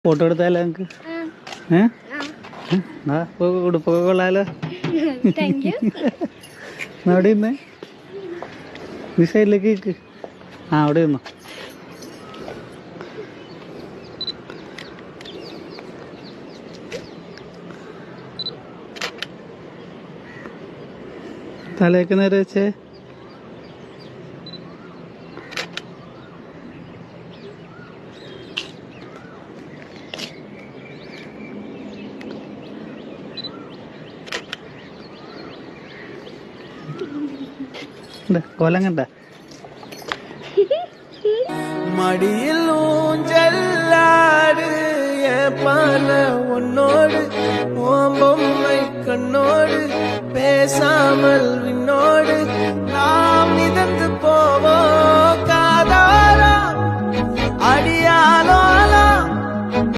Photo എടുത്താലോ നമുക്ക്? ഉടുപ്പൊക്കെ കൊള്ളാലോ. അവിടെ ഇന്ന് ഈ സൈഡിലേക്ക് അവിടെ നിന്നോ. തലയൊക്കെ നേരെ വെച്ചേ. കോലം കണ്ട மடியில் ஊஞ்சல்லாடு பால உன்னோடு ஓம்பொம்மை கண்ணோடு பேசாமல்